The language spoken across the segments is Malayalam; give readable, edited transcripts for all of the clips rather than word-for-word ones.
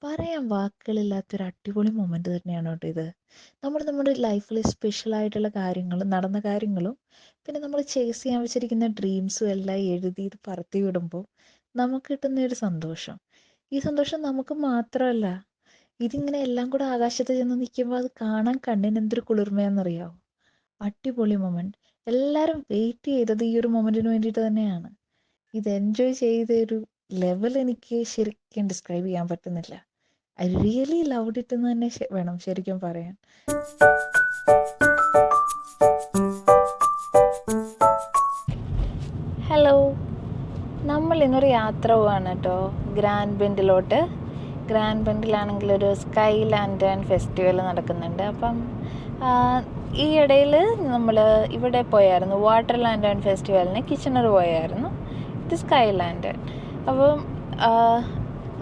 പറയാൻ വാക്കുകളില്ലാത്തൊരു അടിപൊളി മൊമെൻ്റ് തന്നെയാണ് കേട്ടോ ഇത്. നമ്മുടെ ലൈഫിൽ സ്പെഷ്യലായിട്ടുള്ള കാര്യങ്ങളും നടന്ന കാര്യങ്ങളും പിന്നെ നമ്മൾ ചേസ് ചെയ്യാൻ വെച്ചിരിക്കുന്ന ഡ്രീംസും എല്ലാം എഴുതി ഇത് പറത്തി വിടുമ്പോൾ നമുക്ക് കിട്ടുന്ന ഒരു സന്തോഷം. ഈ സന്തോഷം നമുക്ക് മാത്രമല്ല, ഇതിങ്ങനെ എല്ലാം കൂടെ ആകാശത്ത് ചെന്ന് നിൽക്കുമ്പോൾ അത് കാണാൻ കണ്ണിന് എന്തൊരു കുളിർമയാണെന്നറിയാമോ? അടിപൊളി മൊമെൻറ്റ്. എല്ലാവരും വെയിറ്റ് ചെയ്തത് ഈ ഒരു മൊമെൻറ്റിന് വേണ്ടിയിട്ട് തന്നെയാണ്. ഇത് എൻജോയ് ചെയ്തൊരു ലെവൽ എനിക്ക് ശരിക്കും ഡിസ്ക്രൈബ് ചെയ്യാൻ പറ്റുന്നില്ല. ഐ റിയലി ലവ്ഡ് ഇറ്റ് എന്ന് തന്നെ വേണം ശരിക്കും പറയാൻ. ഹലോ, നമ്മൾ ഇന്നൊരു യാത്ര പോവാണ് കേട്ടോ, ഗ്രാൻഡ് ബെൻഡിലോട്ട്. ഗ്രാൻഡ് ബെൻഡിലാണെങ്കിൽ ഒരു സ്കൈ ലാൻറ്റേൺ ഫെസ്റ്റിവൽ നടക്കുന്നുണ്ട്. അപ്പം ഈ ഇടയിൽ നമ്മൾ ഇവിടെ പോയായിരുന്നു, വാട്ടർ ലാൻറ്റേൺ ഫെസ്റ്റിവലിന് കിച്ചണർ പോയായിരുന്നു. ഇത് സ്കൈ ലാൻറ്റേൺ. അപ്പം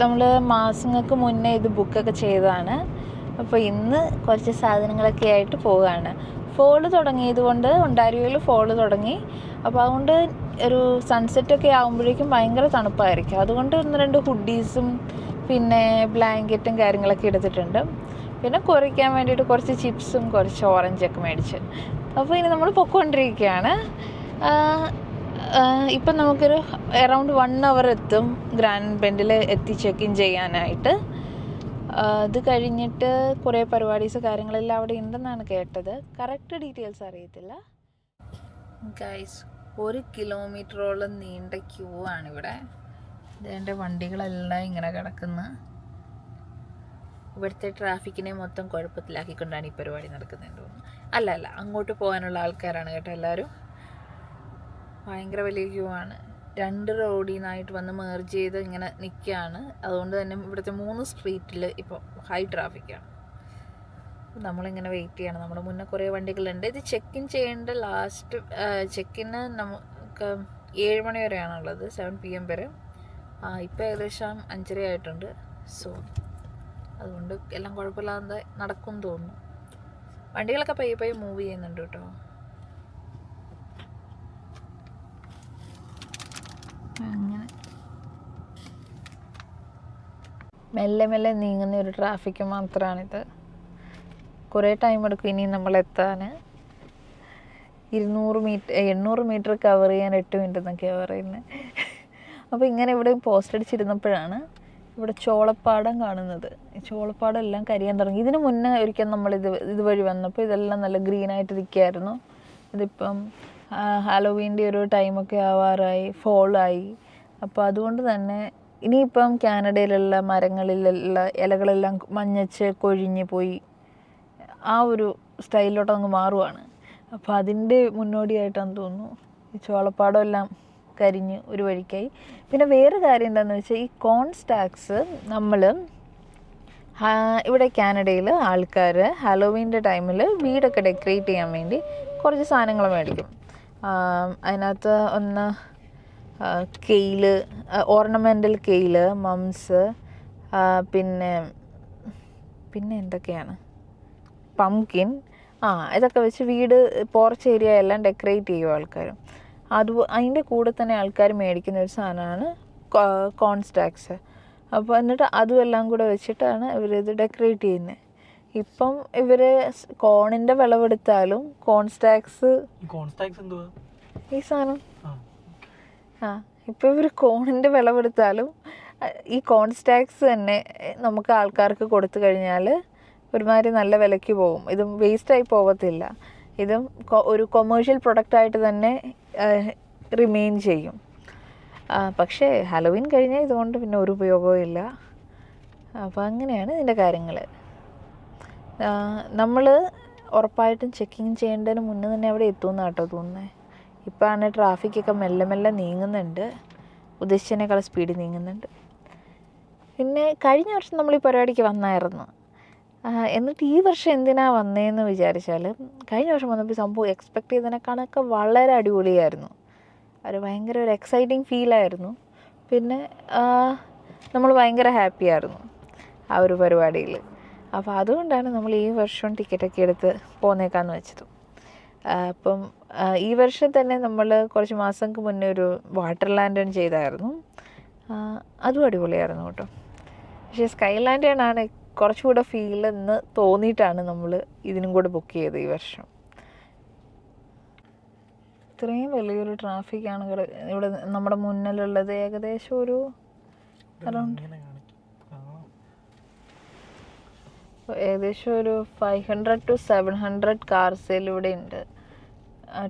നമ്മൾ മാസങ്ങൾക്ക് മുന്നേ ഇത് ബുക്കൊക്കെ ചെയ്തതാണ്. അപ്പോൾ ഇന്ന് കുറച്ച് സാധനങ്ങളൊക്കെ ആയിട്ട് പോവുകയാണ്. ഫോള് തുടങ്ങിയത് കൊണ്ട് ഒണ്ടാരിയോയിൽ ഫോള് തുടങ്ങി. അപ്പോൾ അതുകൊണ്ട് ഒരു സൺസെറ്റൊക്കെ ആകുമ്പോഴേക്കും ഭയങ്കര തണുപ്പായിരിക്കും. അതുകൊണ്ട് 1-2 ഹുഡീസും പിന്നെ ബ്ലാങ്കറ്റും കാര്യങ്ങളൊക്കെ എടുത്തിട്ടുണ്ട്. പിന്നെ കുറയ്ക്കാൻ വേണ്ടിയിട്ട് കുറച്ച് ചിപ്സും കുറച്ച് ഓറഞ്ചൊക്കെ മേടിച്ച്. അപ്പോൾ ഇനി നമ്മൾ പൊയ്ക്കൊണ്ടിരിക്കുകയാണ്. ഇപ്പം നമുക്കൊരു അറൗണ്ട് 1 hour എത്തും ഗ്രാൻഡ് ബെൻഡിൽ എത്തി ചെക്ക് ഇൻ ചെയ്യാനായിട്ട്. ഇത് കഴിഞ്ഞിട്ട് കുറേ പരിപാടീസ് കാര്യങ്ങളെല്ലാം അവിടെ ഉണ്ടെന്നാണ് കേട്ടത്. കറക്റ്റ് ഡീറ്റെയിൽസ് അറിയത്തില്ല. ഗൈസ്, 1 കിലോമീറ്ററോളം നീണ്ട ക്യൂ ആണിവിടെ. ഇതിൻ്റെ വണ്ടികളെല്ലാം ഇങ്ങനെ കിടക്കുന്നു. ഇവിടുത്തെ ട്രാഫിക്കിനെ മൊത്തം കുഴപ്പത്തിലാക്കിക്കൊണ്ടാണ് ഈ പരിപാടി നടക്കുന്നതെന്ന് തോന്നുന്നു. അല്ല, അങ്ങോട്ട് പോകാനുള്ള ആൾക്കാരാണ് കേട്ടോ എല്ലാവരും. ഭയങ്കര വലിയ ക്യൂ ആണ്. 2 റോഡിൽ നിന്നായിട്ട് വന്ന് മേർജ് ചെയ്ത് ഇങ്ങനെ നിൽക്കുകയാണ്. അതുകൊണ്ട് തന്നെ ഇവിടുത്തെ 3 സ്ട്രീറ്റിൽ ഇപ്പോൾ ഹൈ ട്രാഫിക്കാണ്. നമ്മളിങ്ങനെ വെയിറ്റ് ചെയ്യണം. നമ്മുടെ മുന്നേ കുറേ വണ്ടികളുണ്ട്. ഇത് ചെക്ക് ഇൻ ചെയ്യേണ്ട ലാസ്റ്റ് ചെക്കിന് നമുക്ക് 7 മണി വരെയാണുള്ളത്, 7 PM വരെ. ഇപ്പോൾ ഏകദേശം 5:30 ആയിട്ടുണ്ട്. സോ അതുകൊണ്ട് എല്ലാം കുഴപ്പമില്ലാതെ നടക്കും തോന്നുന്നു. വണ്ടികളൊക്കെ പയ്യെ മൂവ് ചെയ്യുന്നുണ്ട് കേട്ടോ. അങ്ങനെ മെല്ലെ നീങ്ങുന്ന ഒരു ട്രാഫിക്ക് മാത്രമാണിത്. കുറേ ടൈം എടുക്കും ഇനി നമ്മളെത്താൻ. 800 മീറ്റർ കവർ ചെയ്യാൻ 8 മിനിറ്റ് എന്നൊക്കെയാണ് പറയുന്നത്. അപ്പോൾ ഇങ്ങനെ ഇവിടെ പോസ്റ്റ് അടിച്ചിരുന്നപ്പോഴാണ് ഇവിടെ ചോളപ്പാടം കാണുന്നത്. ഈ ചോളപ്പാടം എല്ലാം കരിയാൻ തുടങ്ങി. ഇതിന് മുന്നേ ഒരിക്കൽ നമ്മൾ ഇതുവഴി വന്നപ്പോൾ ഇതെല്ലാം നല്ല ഗ്രീനായിട്ട് ഇരിക്കുകയായിരുന്നു. ഇതിപ്പം ഹാലോവീൻ്റെ ഒരു ടൈമൊക്കെ ആവാറായി, ഫോളായി. അപ്പോൾ അതുകൊണ്ട് തന്നെ ഇനിയിപ്പം കാനഡയിലുള്ള മരങ്ങളിലുള്ള ഇലകളെല്ലാം മഞ്ഞച്ച് കൊഴിഞ്ഞ് പോയി ആ ഒരു സ്റ്റൈലിലോട്ട് അങ്ങ് മാറുവാണ്. അപ്പോൾ അതിൻ്റെ മുന്നോടിയായിട്ടാണെന്ന് തോന്നുന്നു ഈ ചോളപ്പാടം എല്ലാം കരിഞ്ഞ് ഒരു വഴിക്കായി. പിന്നെ വേറെ കാര്യം എന്താണെന്ന് വെച്ചാൽ ഈ കോൺ സ്റ്റാക്സ് നമ്മൾ ഇവിടെ കാനഡയിൽ ആൾക്കാർ ഹാലോവീൻ്റെ ടൈമിൽ വീടൊക്കെ ഡെക്കറേറ്റ് ചെയ്യാൻ വേണ്ടി കുറച്ച് സാധനങ്ങൾ മേടിക്കും. അതിനകത്ത് ഒന്ന് കെയില്, ഓർണമെൻ്റൽ കെയില്, മംസ്, പിന്നെ എന്തൊക്കെയാണ്, പംകിൻ, ഇതൊക്കെ വെച്ച് വീട് പോർച്ച് ഏരിയ എല്ലാം ഡെക്കറേറ്റ് ചെയ്യും ആൾക്കാർ. അതിൻ്റെ കൂടെ തന്നെ ആൾക്കാർ മേടിക്കുന്ന ഒരു സാധനമാണ് കോൺ സ്റ്റാക്സ്. അപ്പോൾ എന്നിട്ട് അതും എല്ലാം കൂടെ വെച്ചിട്ടാണ് ഇവരിത് ഡെക്കറേറ്റ് ചെയ്യുന്നത്. ഇപ്പം ഇവർ കോണിൻ്റെ വിളവെടുത്താലും കോൺ സ്റ്റാക്സ് ഈ സാധനം ഇപ്പോൾ ഇവർ കോണിൻ്റെ വിളവെടുത്താലും ഈ കോൺ സ്റ്റാക്സ് തന്നെ നമുക്ക് ആൾക്കാർക്ക് കൊടുത്തു കഴിഞ്ഞാൽ ഒരുമാതിരി നല്ല വിലയ്ക്ക് പോകും. ഇതും വേസ്റ്റായി പോകത്തില്ല. ഇതും ഒരു കൊമേഴ്ഷ്യൽ പ്രൊഡക്റ്റായിട്ട് തന്നെ റിമെയിൻ ചെയ്യും. പക്ഷേ ഹാലോവീൻ കഴിഞ്ഞാൽ ഇതുകൊണ്ട് പിന്നെ ഒരു ഉപയോഗവും ഇല്ല. അപ്പോൾ അങ്ങനെയാണ് ഇതിൻ്റെ കാര്യങ്ങൾ. നമ്മൾ ഉറപ്പായിട്ടും ചെക്കിങ് ചെയ്യേണ്ടതിന് മുന്നേ തന്നെ അവിടെ എത്തുമെന്ന് കേട്ടോ തോന്നുന്നത്. ഇപ്പോഴാണ് ട്രാഫിക്കൊക്കെ മെല്ലെ നീങ്ങുന്നുണ്ട്, ഉദ്ദേശിച്ചതിനേക്കാൾ സ്പീഡിൽ നീങ്ങുന്നുണ്ട്. പിന്നെ കഴിഞ്ഞ വർഷം നമ്മൾ ഈ പരിപാടിക്ക് വന്നായിരുന്നു. എന്നിട്ട് ഈ വർഷം എന്തിനാണ് വന്നതെന്ന് വിചാരിച്ചാൽ, കഴിഞ്ഞ വർഷം വന്നപ്പോൾ സംഭവം എക്സ്പെക്റ്റ് ചെയ്തതിനേക്കാളൊക്കെ വളരെ അടിപൊളിയായിരുന്നു. ഭയങ്കര ഒരു എക്സൈറ്റിങ് ഫീലായിരുന്നു. പിന്നെ നമ്മൾ ഭയങ്കര ഹാപ്പിയായിരുന്നു ആ ഒരു പരിപാടിയിൽ. അപ്പോൾ അതുകൊണ്ടാണ് നമ്മൾ ഈ വർഷം ടിക്കറ്റൊക്കെ എടുത്ത് പോന്നേക്കാന്ന് വെച്ചത്. അപ്പം ഈ വർഷം തന്നെ നമ്മൾ കുറച്ച് മാസങ്ങൾക്ക് മുന്നേ ഒരു വാട്ടർ ലാൻറ്റേൺ ചെയ്തായിരുന്നു. അതും അടിപൊളിയായിരുന്നു കേട്ടോ. പക്ഷേ സ്കൈ ലാൻറ്റേൺ ആണ് കുറച്ചുകൂടെ ഫീൽ എന്ന് തോന്നിയിട്ടാണ് നമ്മൾ ഇതിനും കൂടെ ബുക്ക് ചെയ്തത് ഈ വർഷം. ഇത്രയും വലിയൊരു ട്രാഫിക്കാണ് ഇവിടെ നമ്മുടെ മുന്നിലുള്ളത്. ഏകദേശം ഒരു അറൗണ്ട് 500 to 700 കാർസിൽ ഇവിടെ ഉണ്ട്.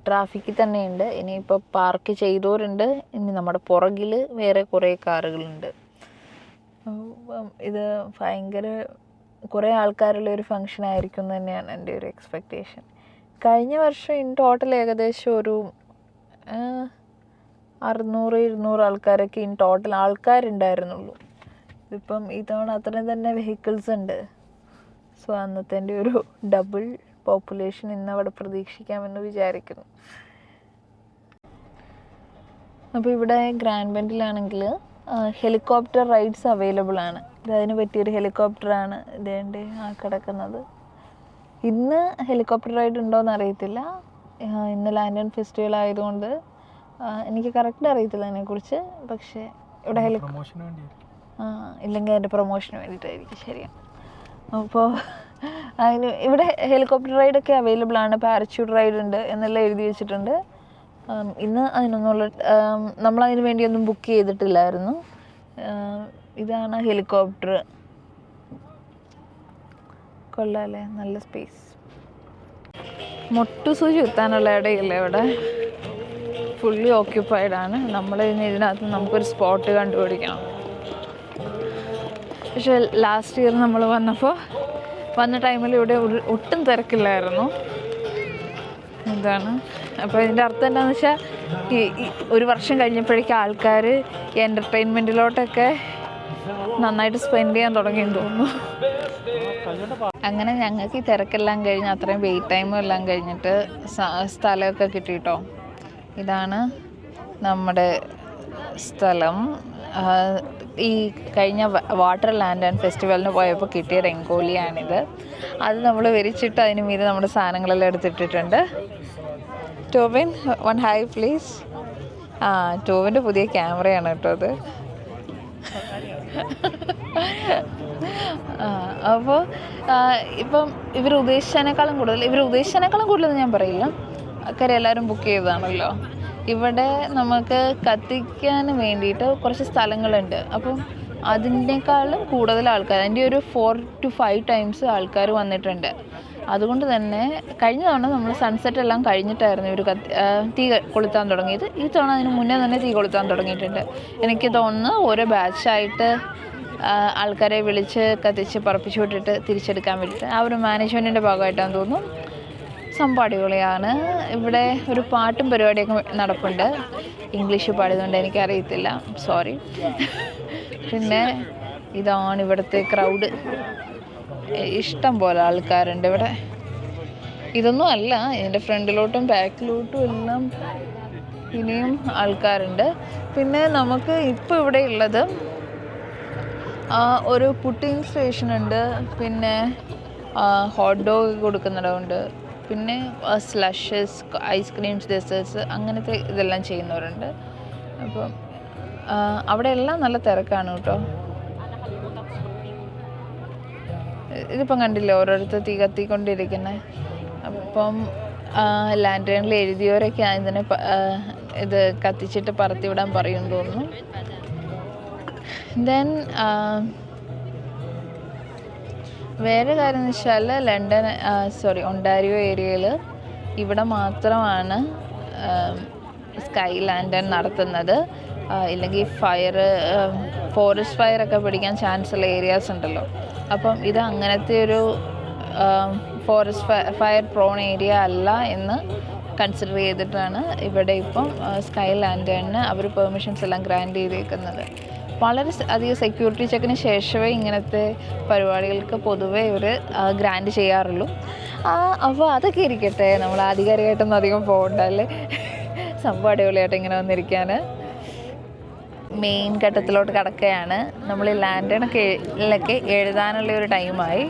ട്രാഫിക്കിൽ തന്നെയുണ്ട്. ഇനിയിപ്പോൾ പാർക്ക് ചെയ്തവരുണ്ട്. ഇനി നമ്മുടെ പുറകിൽ വേറെ കുറേ കാറുകളുണ്ട്. ഇത് ഭയങ്കര കുറേ ആൾക്കാരുള്ള ഒരു ഫങ്ഷൻ ആയിരിക്കും എന്ന് തന്നെയാണ് എൻ്റെ ഒരു എക്സ്പെക്റ്റേഷൻ. കഴിഞ്ഞ വർഷം ഇൻ ടോട്ടൽ ഏകദേശം ഒരു 600-200 ആൾക്കാരൊക്കെ ഇൻ ടോട്ടൽ ആൾക്കാരുണ്ടായിരുന്നുള്ളൂ. ഇപ്പം ഇത്തവണ അത്രയും തന്നെ വെഹിക്കിൾസ് ഉണ്ട്. സോ അന്നത്തെ ഒരു ഡബിൾ പോപ്പുലേഷൻ ഇന്നവിടെ പ്രതീക്ഷിക്കാമെന്ന് വിചാരിക്കുന്നു. അപ്പോൾ ഇവിടെ ഗ്രാൻഡ് ബെൻഡിലാണെങ്കിൽ ഹെലികോപ്റ്റർ റൈഡ്സ് അവൈലബിൾ ആണ്. ഇതിന് പറ്റിയൊരു ഹെലികോപ്റ്ററാണ് ഇതേണ്ട കിടക്കുന്നത്. ഇന്ന് ഹെലികോപ്റ്റർ റൈഡ് ഉണ്ടോയെന്ന് അറിയത്തില്ല. ഇന്ന് ലാൻഡൺ ഫെസ്റ്റിവൽ ആയതുകൊണ്ട് എനിക്ക് കറക്റ്റ് അറിയത്തില്ല അതിനെക്കുറിച്ച്. പക്ഷേ ഇവിടെ ഇല്ലെങ്കിൽ അതിൻ്റെ പ്രൊമോഷന് വേണ്ടിയിട്ടായിരിക്കും. ശരിയാണ്. അപ്പോൾ അതിന് ഇവിടെ ഹെലികോപ്റ്റർ റൈഡൊക്കെ അവൈലബിൾ ആണ്. പാരച്യൂട്ട് റൈഡ് ഉണ്ട് എന്നെല്ലാം എഴുതി വെച്ചിട്ടുണ്ട്. ഇന്ന് അതിനൊന്നുള്ള നമ്മളതിന് വേണ്ടിയൊന്നും ബുക്ക് ചെയ്തിട്ടില്ലായിരുന്നു. ഇതാണ് ഹെലികോപ്റ്റർ. കൊള്ളാമല്ലേ, നല്ല സ്പേസ്. മുട്ടുസൂചി കുത്താനുള്ള ഇടയില്ല ഇവിടെ, ഫുള്ളി ഓക്യുപ്പൈഡ് ആണ്. നമ്മൾ ഇതിനകത്ത് നമുക്കൊരു സ്പോട്ട് കണ്ടുപിടിക്കണം. പക്ഷേ ലാസ്റ്റ് ഇയർ നമ്മൾ വന്ന ടൈമിൽ ഇവിടെ ഒട്ടും തിരക്കില്ലായിരുന്നു. ഇതാണ്. അപ്പോൾ ഇതിൻ്റെ അർത്ഥം എന്താണെന്ന് വെച്ചാൽ ഈ ഒരു വർഷം കഴിഞ്ഞപ്പോഴേക്കും ആൾക്കാർ ഈ എൻ്റർടൈൻമെൻറ്റിലോട്ടൊക്കെ നന്നായിട്ട് സ്പെൻഡ് ചെയ്യാൻ തുടങ്ങിയെന്ന് തോന്നുന്നു. അങ്ങനെ ഞങ്ങൾക്ക് ഈ തിരക്കെല്ലാം കഴിഞ്ഞ് അത്രയും വെയിറ്റ് ടൈമും എല്ലാം കഴിഞ്ഞിട്ട് സ്ഥലമൊക്കെ കിട്ടിയിട്ടോ. ഇതാണ് നമ്മുടെ സ്ഥലം. ഈ കഴിഞ്ഞ വാട്ടർ ലാൻഡ് ആൻഡ് ഫെസ്റ്റിവലിന് പോയപ്പോൾ കിട്ടിയ രംഗോലിയാണിത്. അത് നമ്മൾ വരച്ചിട്ട് അതിന് മീതെ നമ്മുടെ സാധനങ്ങളെല്ലാം എടുത്തിട്ടിട്ടുണ്ട്. ടോവിൻ, വൺ ഹായ് പ്ലീസ്. ടോവിൻ്റെ പുതിയ ക്യാമറയാണ് കേട്ടോ അത്. അപ്പോൾ ഇപ്പം ഇവർ ഉദ്ദേശിച്ചതിനേക്കാളും കൂടുതൽ ഞാൻ പറയില്ല, കാര്യം എല്ലാവരും ബുക്ക് ചെയ്തതാണല്ലോ. ഇവിടെ നമുക്ക് കത്തിക്കാൻ വേണ്ടിയിട്ട് കുറച്ച് സ്ഥലങ്ങളുണ്ട്. അപ്പം അതിനേക്കാളും കൂടുതൽ ആൾക്കാർ, അതിൻ്റെ ഒരു 4 to 5 times ആൾക്കാർ വന്നിട്ടുണ്ട്. അതുകൊണ്ട് തന്നെ കഴിഞ്ഞ തവണ നമ്മൾ സൺസെറ്റ് എല്ലാം കഴിഞ്ഞിട്ടായിരുന്നു ഇവർ തീ കൊളുത്താൻ തുടങ്ങിയത്. ഈ തവണ അതിന് മുന്നേ തന്നെ തീ കൊളുത്താൻ തുടങ്ങിയിട്ടുണ്ട്. എനിക്ക് തോന്നുന്നു ഓരോ ബാച്ചായിട്ട് ആൾക്കാരെ വിളിച്ച് കത്തിച്ച് പറപ്പിച്ചു വിട്ടിട്ട് തിരിച്ചെടുക്കാൻ വേണ്ടിയിട്ട് ആ ഒരു മാനേജ്മെൻറ്റിൻ്റെ ഭാഗമായിട്ടാണെന്ന് തോന്നുന്നു. സംഭവം അടിപൊളിയാണ്. ഇവിടെ ഒരു പാട്ടും പരിപാടിയൊക്കെ നടപ്പുണ്ട്. ഇംഗ്ലീഷ് പാടിയതുകൊണ്ട് എനിക്കറിയത്തില്ല, സോറി. പിന്നെ ഇതാണ് ഇവിടുത്തെ ക്രൗഡ്. ഇഷ്ടം പോലെ ആൾക്കാരുണ്ട് ഇവിടെ. ഇതൊന്നും അല്ല, ഇതിൻ്റെ ഫ്രണ്ടിലോട്ടും ബാക്കിലോട്ടും എല്ലാം ഇനിയും ആൾക്കാരുണ്ട്. പിന്നെ നമുക്ക് ഇപ്പോൾ ഇവിടെ ഉള്ളത് ഒരു പുട്ടിംഗ് സ്റ്റേഷനുണ്ട്, പിന്നെ ഹോട്ട് ഡോഗ് കൊടുക്കുന്നിടമുണ്ട്, പിന്നെ സ്ലഷസ്, ഐസ്ക്രീംസ്, ഡെസേർട്സ് അങ്ങനത്തെ ഇതെല്ലാം ചെയ്യുന്നവരുണ്ട്. അപ്പം അവിടെ എല്ലാം നല്ല തിരക്കാണ് കേട്ടോ. ഇതിപ്പം കണ്ടില്ലേ ഓരോരുത്തർ തീ കത്തിക്കൊണ്ടിരിക്കുന്നത്. അപ്പം ലാൻഡേണിൽ എഴുതിയവരൊക്കെ ഇതിനെ ഇത് കത്തിച്ചിട്ട് പറത്തിവിടാൻ പറയും തോന്നുന്നു. ദെൻ വേറെ കാര്യം എന്ന് വെച്ചാൽ ഒണ്ടാരിയോ ഏരിയയിൽ ഇവിടെ മാത്രമാണ് സ്കൈ ലാൻഡേൺ നടത്തുന്നത്. ഇല്ലെങ്കിൽ ഫോറസ്റ്റ് ഫയറൊക്കെ പിടിക്കാൻ ചാൻസ് ഉള്ള ഏരിയാസ് ഉണ്ടല്ലോ. അപ്പം ഇത് അങ്ങനത്തെ ഒരു ഫോറസ്റ്റ് ഫയർ പ്രോൺ ഏരിയ അല്ല എന്ന് കൺസിഡർ ചെയ്തിട്ടാണ് ഇവിടെ ഇപ്പം സ്കൈ ലാൻഡേണിന് അവർ പെർമിഷൻസ് എല്ലാം ഗ്രാൻഡ് ചെയ്തേക്കുന്നത്. വളരെ അധികം സെക്യൂരിറ്റി ചെക്കിന് ശേഷമേ ഇങ്ങനത്തെ പരിപാടികൾക്ക് പൊതുവേ ഇവർ ഗ്രാൻഡ് ചെയ്യാറുള്ളൂ. അപ്പോൾ അതൊക്കെ ഇരിക്കട്ടെ, നമ്മൾ ആധികാരികമായിട്ടൊന്നും അധികം പോകണ്ടല്ലേ. സംഭവം അടിപൊളിയായിട്ട് ഇങ്ങനെ വന്നിരിക്കാൻ. മെയിൻ ഘട്ടത്തിലോട്ട് കിടക്കുകയാണ്. നമ്മൾ ഈ ലാൻഡേണൊക്കെ എഴുതാനുള്ള ഒരു ടൈമായി.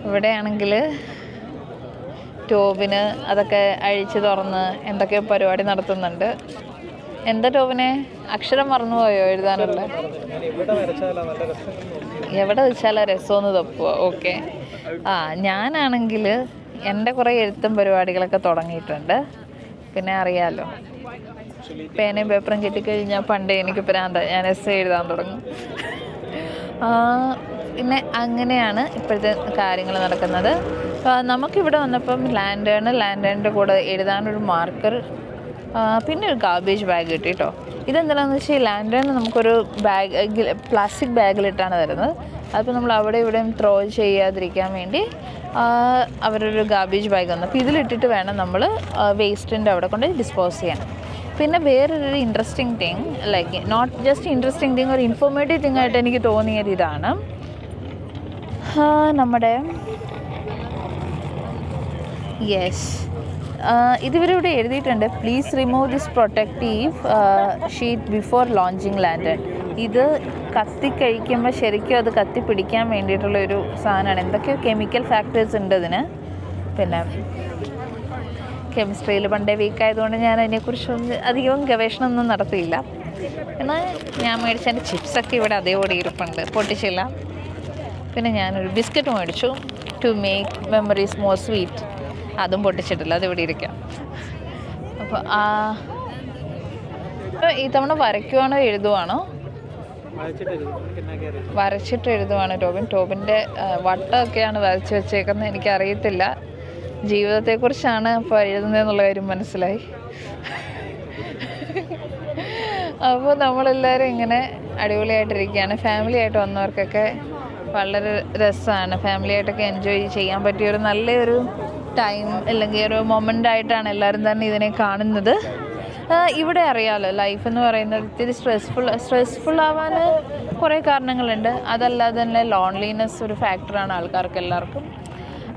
ഇവിടെയാണെങ്കിൽ ടോബിന് അതൊക്കെ അഴിച്ച് തുറന്ന് എന്തൊക്കെയോ പരിപാടി നടത്തുന്നുണ്ട്. എന്താ ടോവിനെ അക്ഷരം മറന്നുപോയോ എഴുതാനുള്ള? എവിടെ വെച്ചാലാ രസമെന്ന് തപ്പുക. ഓക്കെ. ഞാനാണെങ്കിൽ എൻ്റെ കുറേ എഴുത്തും പരിപാടികളൊക്കെ തുടങ്ങിയിട്ടുണ്ട്. പിന്നെ അറിയാമല്ലോ, പേനയും പേപ്പറും കിട്ടിക്കഴിഞ്ഞാൽ പണ്ടേ എനിക്ക് പ്രാന്ത, ഞാൻ എസ്സേ എഴുതാൻ തുടങ്ങും. പിന്നെ അങ്ങനെയാണ് ഇപ്പോഴത്തെ കാര്യങ്ങൾ നടക്കുന്നത്. നമുക്കിവിടെ വന്നപ്പം ലാൻഡേണിൻ്റെ കൂടെ എഴുതാനൊരു മാർക്കർ, പിന്നെ ഒരു ഗാർബേജ് ബാഗ് കിട്ടി കേട്ടോ. ഇതെന്താണെന്ന് വെച്ചാൽ ലാൻഡേൺ നമുക്കൊരു പ്ലാസ്റ്റിക് ബാഗിലിട്ടാണ് തരുന്നത്. അതിപ്പോൾ നമ്മൾ അവിടെ ഇവിടെയും ത്രോ ചെയ്യാതിരിക്കാൻ വേണ്ടി അവരൊരു ഗാർബേജ് ബാഗ് തന്നു. അപ്പോൾ ഇതിലിട്ടിട്ട് വേണം നമ്മൾ വേസ്റ്റിൻ്റെ അവിടെ കൊണ്ട് ഡിസ്പോസ് ചെയ്യാൻ. പിന്നെ വേറൊരു interesting thing, like not just interesting thing, ഒരു ഇൻഫോർമേറ്റീവ് തിങ് ആയിട്ട് എനിക്ക് തോന്നിയത് ഇതാണ്. നമ്മുടെ ഇതിവരിവിടെ എഴുതിയിട്ടുണ്ട്, please remove this protective sheet before launching lantern. ഇത് കത്തിക്കഴിക്കുമ്പോൾ ശരിക്കും അത് കത്തിപ്പിടിക്കാൻ വേണ്ടിയിട്ടുള്ളൊരു സാധനമാണ്. എന്തൊക്കെയോ കെമിക്കൽ ഫാക്ടേഴ്സ് ഉണ്ട് ഇതിന്. പിന്നെ കെമിസ്ട്രിയിൽ പണ്ടേ വീക്കായതുകൊണ്ട് ഞാൻ അതിനെക്കുറിച്ചൊന്നും അധികം ഗവേഷണമൊന്നും നടത്തിയില്ല. എന്നാൽ ഞാൻ മേടിച്ചതിൻ്റെ ചിപ്സൊക്കെ ഇവിടെ അതേപോലെ ഇരിപ്പുണ്ട്, പൊട്ടിച്ചില്ല. പിന്നെ ഞാനൊരു ബിസ്ക്കറ്റ് മേടിച്ചു, to make memories more sweet. അതും പൊട്ടിച്ചിട്ടില്ല, അതിവിടെ ഇരിക്കാം. അപ്പോൾ ഈ തവണ വരയ്ക്കുവാണോ എഴുതുവാണോ? വരച്ചിട്ട് എഴുതുവാണ് ടോബിൻ്റെ വട്ടമൊക്കെയാണ് വരച്ച് വെച്ചേക്കുന്നത്. എനിക്കറിയത്തില്ല, ജീവിതത്തെക്കുറിച്ചാണ് ഇപ്പോൾ എഴുതുന്നതെന്നുള്ള കാര്യം മനസ്സിലായി. അപ്പോൾ നമ്മളെല്ലാവരും ഇങ്ങനെ അടിപൊളിയായിട്ടിരിക്കുകയാണ്. ഫാമിലി ആയിട്ട് വന്നവർക്കൊക്കെ വളരെ രസമാണ്. ഫാമിലി ആയിട്ടൊക്കെ എൻജോയ് ചെയ്യാൻ പറ്റിയൊരു നല്ലൊരു ടൈം അല്ലെങ്കിൽ ഒരു മൊമെൻ്റ് ആയിട്ടാണ് എല്ലാവരും തന്നെ ഇതിനെ കാണുന്നത്. ഇവിടെ അറിയാമല്ലോ, ലൈഫ് എന്ന് പറയുന്നത് ഇത്തിരി സ്ട്രെസ്ഫുൾ ആവാൻ കുറേ കാരണങ്ങളുണ്ട്. അതല്ലാതെ തന്നെ ലോൺലിനെസ് ഒരു ഫാക്ടറാണ് ആൾക്കാർക്ക് എല്ലാവർക്കും.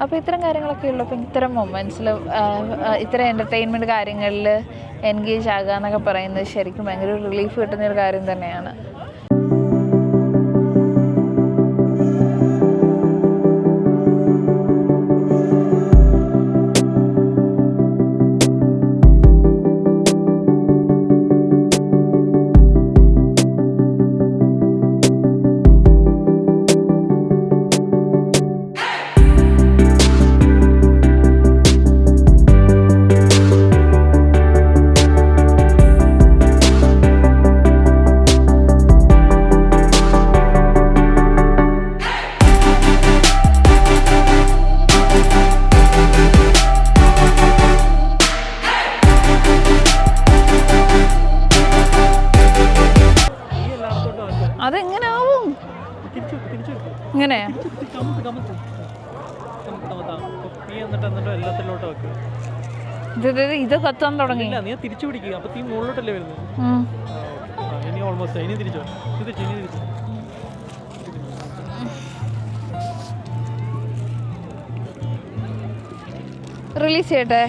അപ്പോൾ ഇത്തരം കാര്യങ്ങളൊക്കെ ഉള്ളപ്പോൾ ഇത്തരം മൊമെൻറ്റ്സിൽ ഇത്തരം എൻ്റർടൈൻമെൻറ്റ് കാര്യങ്ങളിൽ എൻഗേജ് ആകുക എന്നൊക്കെ പറയുന്നത് ശരിക്കും ഭയങ്കര റിലീഫ് കിട്ടുന്നൊരു കാര്യം തന്നെയാണ്. അതെങ്ങനാവും ഇങ്ങനെ? ഇത് കത്താൻ തുടങ്ങി. തിരിച്ചു പിടിക്കുക, അപ്പൊ തീ മുകളിലോട്ടല്ലേ വരുന്നത്. ഇനി ഓൾമോസ്റ്റ് ഇനി തിരിച്ചോ, റിലീസ് ചെയ്യട്ടെ.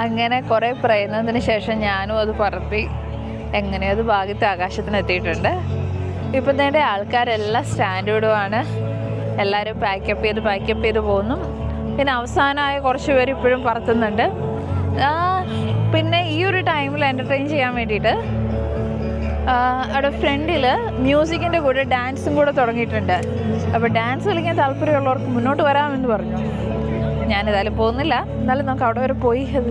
അങ്ങനെ കുറേ പ്രയത്നത്തിന് ശേഷം ഞാനും അത് പറത്തി എങ്ങനെയോ അത് ഭാഗ്യത്തെ ആകാശത്തിന് എത്തിയിട്ടുണ്ട്. ഇപ്പം തന്നെ ആൾക്കാരെല്ലാം സ്റ്റാൻഡേർഡുമാണ്. എല്ലാവരും പാക്കപ്പ് ചെയ്ത് പോകുന്നു. പിന്നെ അവസാനമായ കുറച്ച് പേര് ഇപ്പോഴും പറത്തുന്നുണ്ട്. പിന്നെ ഈ ഒരു ടൈമിൽ എൻ്റർടൈൻ ചെയ്യാൻ വേണ്ടിയിട്ട് അവിടെ ഫ്രണ്ടിൽ മ്യൂസിക്കിൻ്റെ കൂടെ ഡാൻസും കൂടെ തുടങ്ങിയിട്ടുണ്ട്. അപ്പോൾ ഡാൻസ് കളിക്കാൻ താല്പര്യമുള്ളവർക്ക് മുന്നോട്ട് വരാമെന്ന് പറഞ്ഞു. ഞാനേതായാലും പോകുന്നില്ല, എന്നാലും നമുക്ക് അവിടെ വരെ പോയി അത്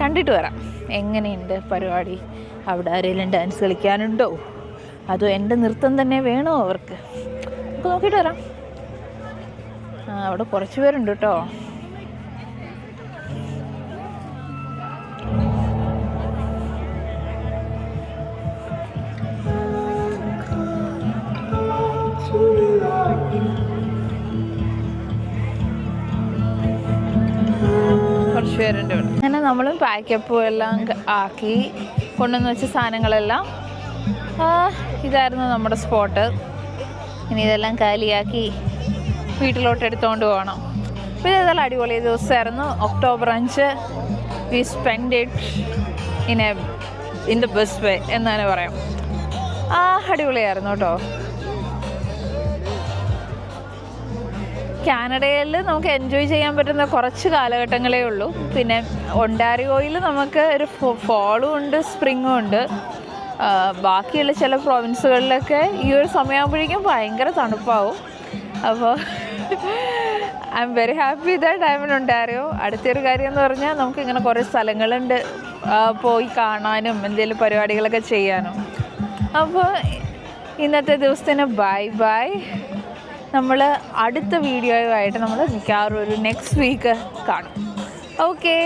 കണ്ടിട്ട് വരാം. എങ്ങനെയുണ്ട് പരിപാടി? അവിടെ ആരെങ്കിലും ഡാൻസ് കളിക്കാനുണ്ടോ, അതോ എൻ്റെ നൃത്തം തന്നെ വേണോ അവർക്ക്? നമുക്ക് നോക്കിയിട്ട് വരാം. അവിടെ കുറച്ച് പേരുണ്ട് കേട്ടോ. കുറച്ച് പേരുണ്ട് ഇവിടെ. അങ്ങനെ നമ്മളും പാക്കപ്പും എല്ലാം ആക്കി കൊണ്ടുവന്ന് വെച്ച സാധനങ്ങളെല്ലാം ഇതായിരുന്നു നമ്മുടെ സ്പോട്ട്. ഇനി ഇതെല്ലാം കാലിയാക്കി വീട്ടിലോട്ട് എടുത്തുകൊണ്ട് പോകണം. പിന്നെ ഇതെല്ലാം അടിപൊളി ദിവസമായിരുന്നു. October 5 we spend it in the best way എന്ന് തന്നെ പറയാം. അടിപൊളിയായിരുന്നു കേട്ടോ. കാനഡയിൽ നമുക്ക് എൻജോയ് ചെയ്യാൻ പറ്റുന്ന കുറച്ച് കാലഘട്ടങ്ങളേ ഉള്ളൂ. പിന്നെ ഒണ്ടാരിയോയിൽ നമുക്ക് ഒരു ഫോളും ഉണ്ട്, സ്പ്രിങ്ങും ഉണ്ട്. ബാക്കിയുള്ള ചില പ്രോവിൻസുകളിലൊക്കെ ഈ ഒരു സമയമാകുമ്പോഴേക്കും ഭയങ്കര തണുപ്പാവും. അപ്പോൾ I am very happy that I M in Ontario. അടുത്തൊരു കാര്യം എന്ന് പറഞ്ഞാൽ നമുക്കിങ്ങനെ കുറേ സ്ഥലങ്ങളുണ്ട് പോയി കാണാനും എന്തെങ്കിലും പരിപാടികളൊക്കെ ചെയ്യാനും. അപ്പോൾ ഇന്നത്തെ ദിവസത്തിന് ബൈ. നമ്മൾ അടുത്ത വീഡിയോയുമായിട്ട് നമ്മൾ മിക്കവാറും ഒരു നെക്സ്റ്റ് വീക്ക് കാണും. ഓക്കേ.